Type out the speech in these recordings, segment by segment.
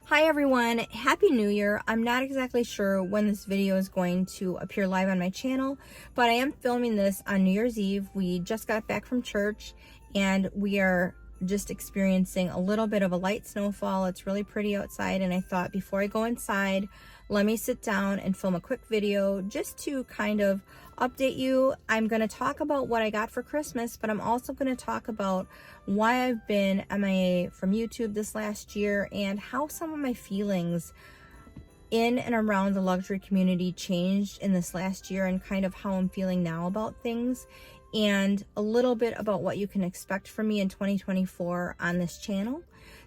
Hi everyone, Happy New Year. I'm not exactly sure when this video is going to appear live on my channel, but I am filming this on New Year's Eve. We just got back from church and we are just experiencing a little bit of a light snowfall. It's really pretty outside, and I thought before I go inside, let me sit down and film a quick video just to kind of update you. I'm going to talk about what I got for Christmas, but I'm also going to talk about why I've been MIA from YouTube this last year and how some of my feelings in and around the luxury community changed in this last year, and kind of how I'm feeling now about things, and a little bit about what you can expect from me in 2024 on this channel.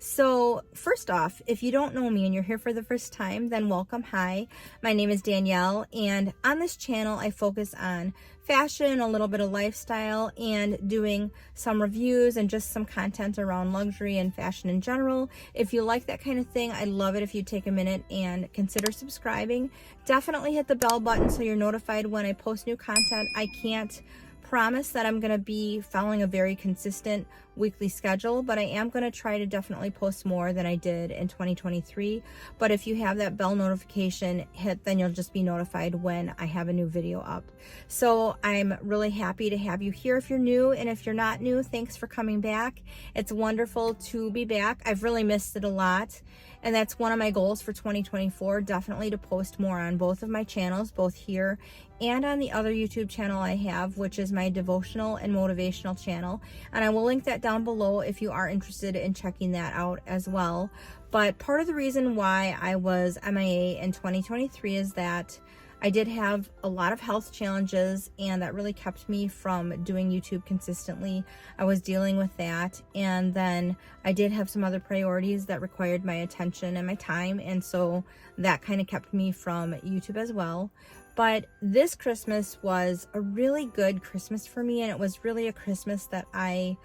So first off, if you don't know me and you're here for the first time, then welcome. Hi, my name is Danielle, and on this channel I focus on fashion, a little bit of lifestyle, and doing some reviews and just some content around luxury and fashion in general. If you like that kind of thing, I'd love it if you take a minute and consider subscribing. Definitely hit the bell button so you're notified when I post new content. I can't promise that I'm going to be following a very consistent weekly schedule, but I am going to try to definitely post more than I did in 2023. But if you have that bell notification hit, then you'll just be notified when I have a new video up. So I'm really happy to have you here if you're new, and if you're not new, thanks for coming back. It's wonderful to be back. I've really missed it a lot, and that's one of my goals for 2024, definitely to post more on both of my channels, both here and on the other YouTube channel I have, which is my devotional and motivational channel. And I will link that down below if you are interested in checking that out as well. But part of the reason why I was MIA in 2023 is that I did have a lot of health challenges, and that really kept me from doing YouTube consistently. I was dealing with that, and then I did have some other priorities that required my attention and my time, and so that kind of kept me from YouTube as well. But this Christmas was a really good Christmas for me, and it was really a Christmas that I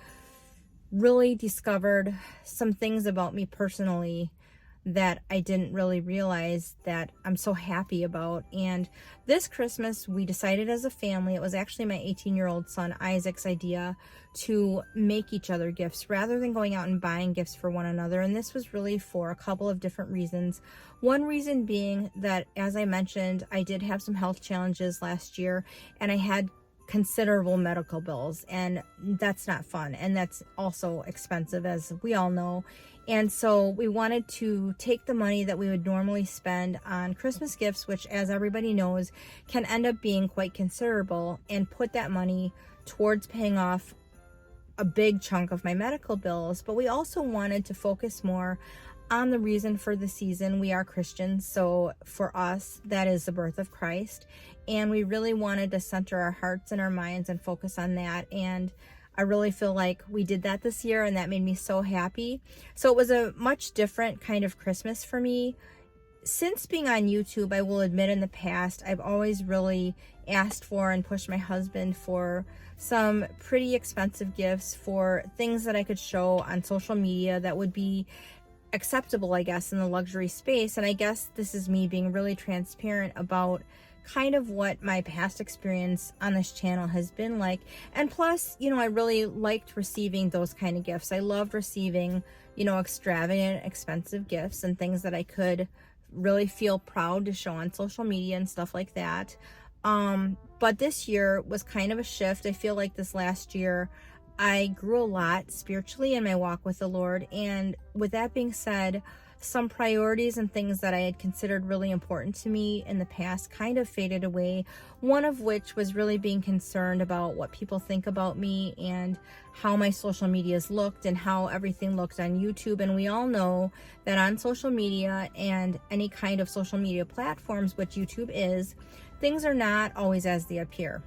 really discovered some things about me personally that I didn't really realize that I'm so happy about. And this Christmas, we decided as a family, it was actually my 18-year-old son Isaac's idea, to make each other gifts rather than going out and buying gifts for one another. And this was really for a couple of different reasons. One reason being that, as I mentioned, I did have some health challenges last year, and I had considerable medical bills, and that's not fun, and that's also expensive, as we all know. And so we wanted to take the money that we would normally spend on Christmas gifts, which, as everybody knows, can end up being quite considerable, and put that money towards paying off a big chunk of my medical bills. But we also wanted to focus more on the reason for the season. We are Christians, so for us, that is the birth of Christ, and we really wanted to center our hearts and our minds and focus on that. And I really feel like we did that this year, and that made me so happy. So it was a much different kind of Christmas for me. Since being on YouTube, I will admit in the past, I've always really asked for and pushed my husband for some pretty expensive gifts, for things that I could show on social media that would be acceptable, I guess, in the luxury space. And I guess this is me being really transparent about kind of what my past experience on this channel has been like. And plus, you know, I really liked receiving those kind of gifts. I loved receiving, you know, extravagant, expensive gifts and things that I could really feel proud to show on social media and stuff like that. But this year was kind of a shift. I feel like this last year I grew a lot spiritually in my walk with the Lord. And with that being said, some priorities and things that I had considered really important to me in the past kind of faded away. One of which was really being concerned about what people think about me and how my social medias looked and how everything looked on YouTube. And we all know that on social media and any kind of social media platforms, which YouTube is, things are not always as they appear.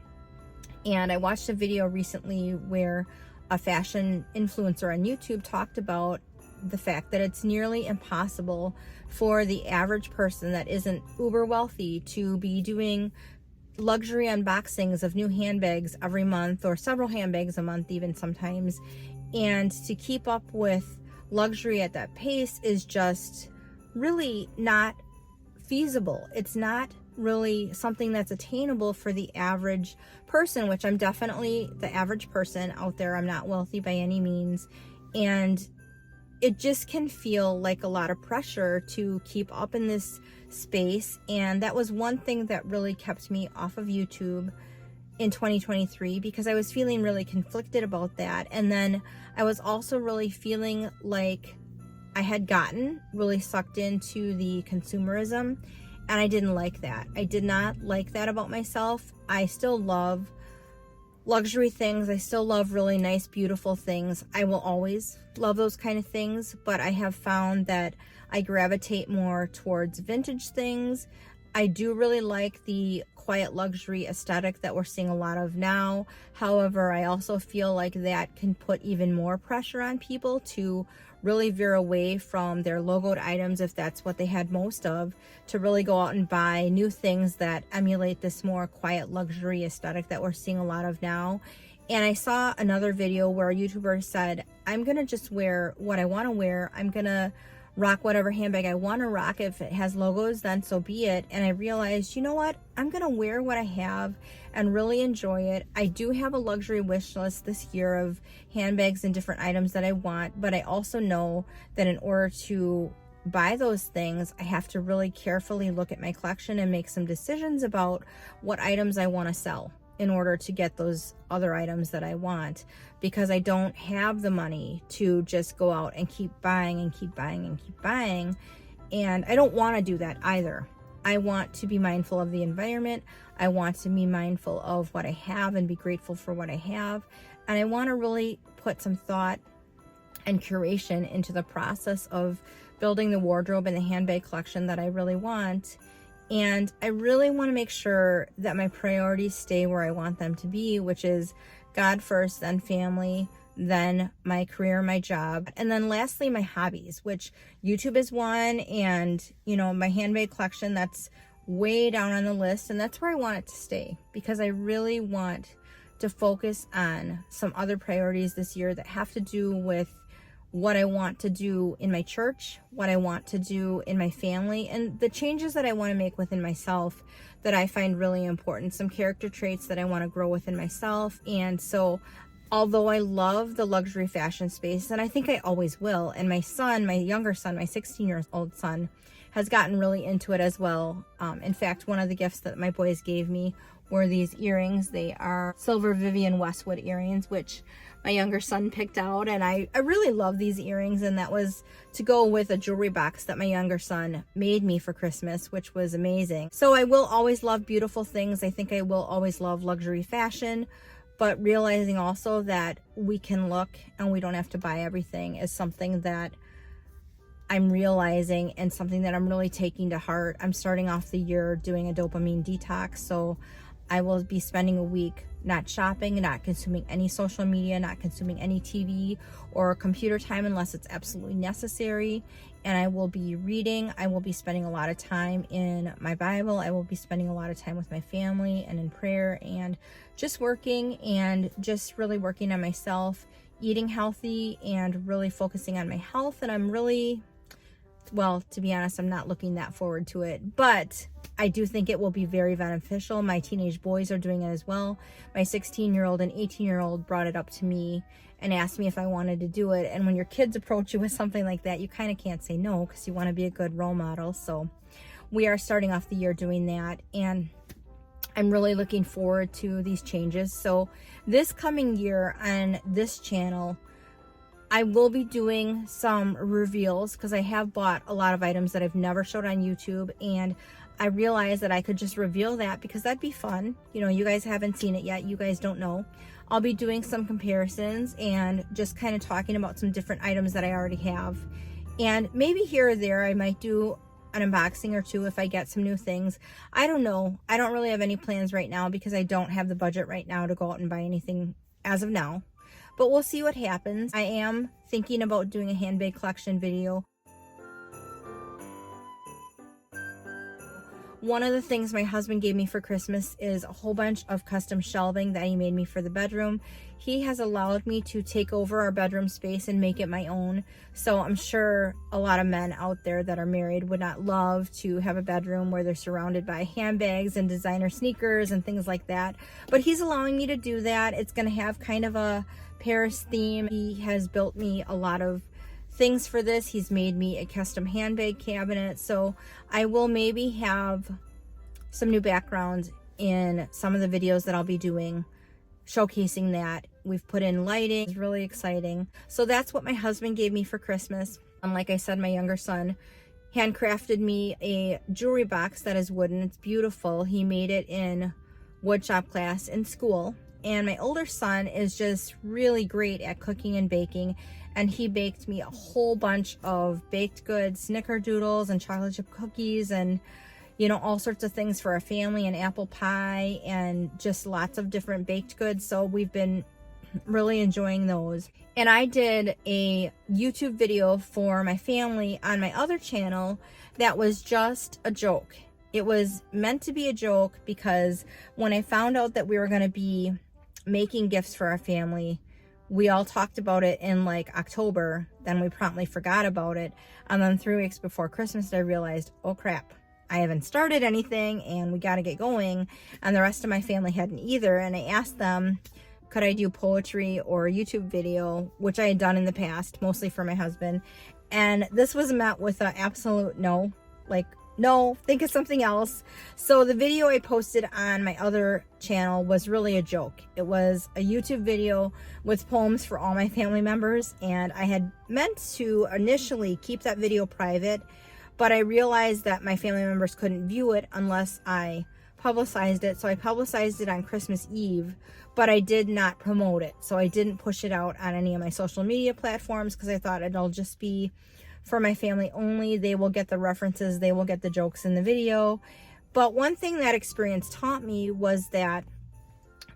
And I watched a video recently where a fashion influencer on YouTube talked about the fact that it's nearly impossible for the average person that isn't uber wealthy to be doing luxury unboxings of new handbags every month, or several handbags a month even sometimes. And to keep up with luxury at that pace is just really not feasible. It's not really something that's attainable for the average person, which I'm definitely the average person out there. I'm not wealthy by any means. And it just can feel like a lot of pressure to keep up in this space. And that was one thing that really kept me off of YouTube in 2023, because I was feeling really conflicted about that. And then I was also really feeling like I had gotten really sucked into the consumerism, and I didn't like that. I did not like that about myself. I still love luxury things. I still love really nice, beautiful things. I will always love those kind of things, but I have found that I gravitate more towards vintage things. I do really like the quiet luxury aesthetic that we're seeing a lot of now. However, I also feel like that can put even more pressure on people to really veer away from their logoed items, if that's what they had most of, to really go out and buy new things that emulate this more quiet luxury aesthetic that we're seeing a lot of now. And I saw another video where a YouTuber said, I'm gonna just wear what I want to wear. I'm gonna rock whatever handbag I want to rock. If it has logos, then so be it. And I realized, you know what? I'm going to wear what I have and really enjoy it. I do have a luxury wish list this year of handbags and different items that I want, but I also know that in order to buy those things, I have to really carefully look at my collection and make some decisions about what items I want to sell in order to get those other items that I want, because I don't have the money to just go out and keep buying and keep buying and keep buying. And I don't want to do that either. I want to be mindful of the environment. I want to be mindful of what I have and be grateful for what I have. And I want to really put some thought and curation into the process of building the wardrobe and the handbag collection that I really want. And I really want to make sure that my priorities stay where I want them to be, which is God first, then family, then my career, my job, and then lastly, my hobbies, which YouTube is one, and, you know, my handbag collection, that's way down on the list, and that's where I want it to stay, because I really want to focus on some other priorities this year that have to do with what I want to do in my church, what I want to do in my family, and the changes that I want to make within myself that I find really important, some character traits that I want to grow within myself. And so although I love the luxury fashion space, and I think I always will, and my son, my younger son, my 16-year-old son, has gotten really into it as well. In fact, one of the gifts that my boys gave me were these earrings. They are silver Vivienne Westwood earrings, which my younger son picked out, and I really love these earrings, and that was to go with a jewelry box that my younger son made me for Christmas, which was amazing. So I will always love beautiful things. I think I will always love luxury fashion, but realizing also that we can look and we don't have to buy everything is something that I'm realizing, and something that I'm really taking to heart. I'm starting off the year doing a dopamine detox, so I will be spending a week not shopping, not consuming any social media, not consuming any TV or computer time unless it's absolutely necessary. And I will be reading. I will be spending a lot of time in my Bible. I will be spending a lot of time with my family and in prayer, and just working and just really working on myself, eating healthy and really focusing on my health. And I'm really, well, to be honest, I'm not looking that forward to it, but I do think it will be very beneficial. My teenage boys are doing it as well. My 16-year-old and 18-year-old brought it up to me and asked me if I wanted to do it. And when your kids approach you with something like that, you kind of can't say no, because you want to be a good role model. So we are starting off the year doing that, and I'm really looking forward to these changes. So this coming year on this channel, I will be doing some reveals, because I have bought a lot of items that I've never showed on YouTube, and I realized that I could just reveal that because that'd be fun. You know, you guys haven't seen it yet. You guys don't know. I'll be doing some comparisons and just kind of talking about some different items that I already have. And maybe here or there, I might do an unboxing or two if I get some new things. I don't know. I don't really have any plans right now because I don't have the budget right now to go out and buy anything as of now. But we'll see what happens. I am thinking about doing a handbag collection video. One of the things my husband gave me for Christmas is a whole bunch of custom shelving that he made me for the bedroom. He has allowed me to take over our bedroom space and make it my own. So I'm sure a lot of men out there that are married would not love to have a bedroom where they're surrounded by handbags and designer sneakers and things like that. But he's allowing me to do that. It's going to have kind of a Paris theme. He has built me a lot of things for this. He's made me a custom handbag cabinet. So I will maybe have some new backgrounds in some of the videos that I'll be doing, showcasing that. We've put in lighting. It's really exciting. So that's what my husband gave me for Christmas. And like I said, my younger son handcrafted me a jewelry box that is wooden. It's beautiful. He made it in woodshop class in school. And my older son is just really great at cooking and baking. And he baked me a whole bunch of baked goods, snickerdoodles and chocolate chip cookies, and you know, all sorts of things for our family, and apple pie, and just lots of different baked goods. So we've been really enjoying those. And I did a YouTube video for my family on my other channel that was just a joke. It was meant to be a joke because when I found out that we were going to be making gifts for our family, we all talked about it in like October. Then we promptly forgot about it. And then 3 weeks before Christmas, I realized, oh crap, I haven't started anything and we got to get going. And the rest of my family hadn't either. And I asked them, could I do poetry or a YouTube video, which I had done in the past, mostly for my husband. And this was met with an absolute no, like, no, think of something else. So the video I posted on my other channel was really a joke. It was a YouTube video with poems for all my family members. And I had meant to initially keep that video private, but I realized that my family members couldn't view it unless I publicized it. So I publicized it on Christmas Eve, but I did not promote it. So I didn't push it out on any of my social media platforms because I thought it'll just be for my family only. They will get the references, they will get the jokes in the video. But one thing that experience taught me was that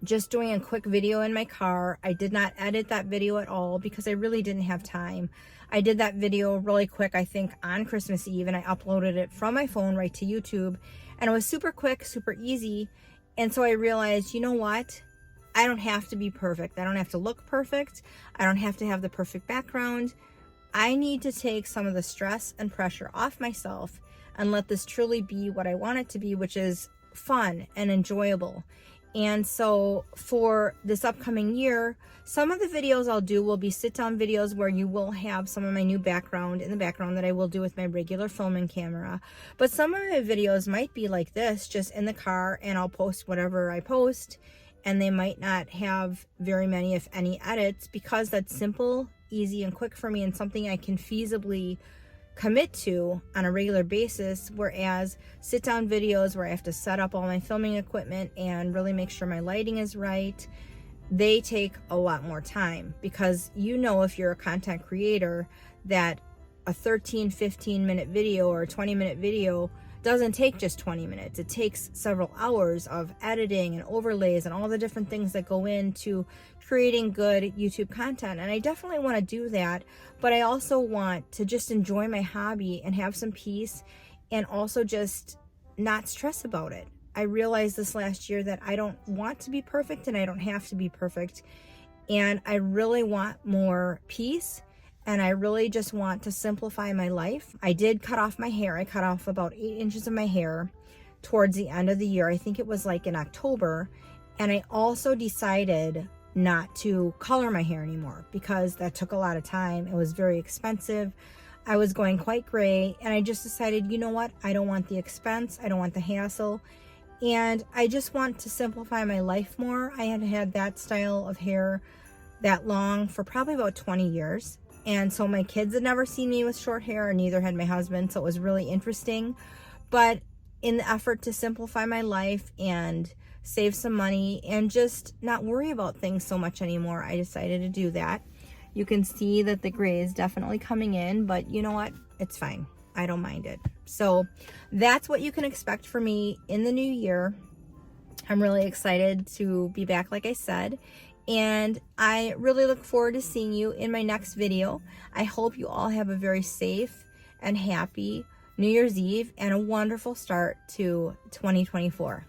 just doing a quick video in my car, I did not edit that video at all because I really didn't have time. I did that video really quick, I think on Christmas Eve, and I uploaded it from my phone right to YouTube. And it was super quick, super easy. And so I realized, you know what? I don't have to be perfect. I don't have to look perfect. I don't have to have the perfect background. I need to take some of the stress and pressure off myself and let this truly be what I want it to be, which is fun and enjoyable. And so for this upcoming year, some of the videos I'll do will be sit-down videos where you will have some of my new background in the background that I will do with my regular filming camera. But some of my videos might be like this, just in the car, and I'll post whatever I post. And they might not have very many, if any, edits because that's simple, easy, and quick for me and something I can feasibly commit to on a regular basis, whereas sit-down videos where I have to set up all my filming equipment and really make sure my lighting is right, they take a lot more time because you know, if you're a content creator, that a 15 minute video or a 20-minute video doesn't take just 20 minutes. It takes several hours of editing and overlays and all the different things that go into creating good YouTube content. And I definitely want to do that, but I also want to just enjoy my hobby and have some peace and also just not stress about it. I realized this last year that I don't want to be perfect and I don't have to be perfect. And I really want more peace. And I really just want to simplify my life. I did cut off my hair. I cut off about 8 inches of my hair towards the end of the year. I think it was like in October. And I also decided not to color my hair anymore because that took a lot of time. It was very expensive. I was going quite gray. And I just decided, you know what? I don't want the expense. I don't want the hassle. And I just want to simplify my life more. I had had that style of hair that long for probably about 20 years. And so my kids had never seen me with short hair, and neither had my husband. So it was really interesting. But in the effort to simplify my life and save some money and just not worry about things so much anymore, I decided to do that. You can see that the gray is definitely coming in, but you know what? It's fine. I don't mind it. So that's what you can expect from me in the new year. I'm really excited to be back, like I said. And I really look forward to seeing you in my next video. I hope you all have a very safe and happy New Year's Eve and a wonderful start to 2024.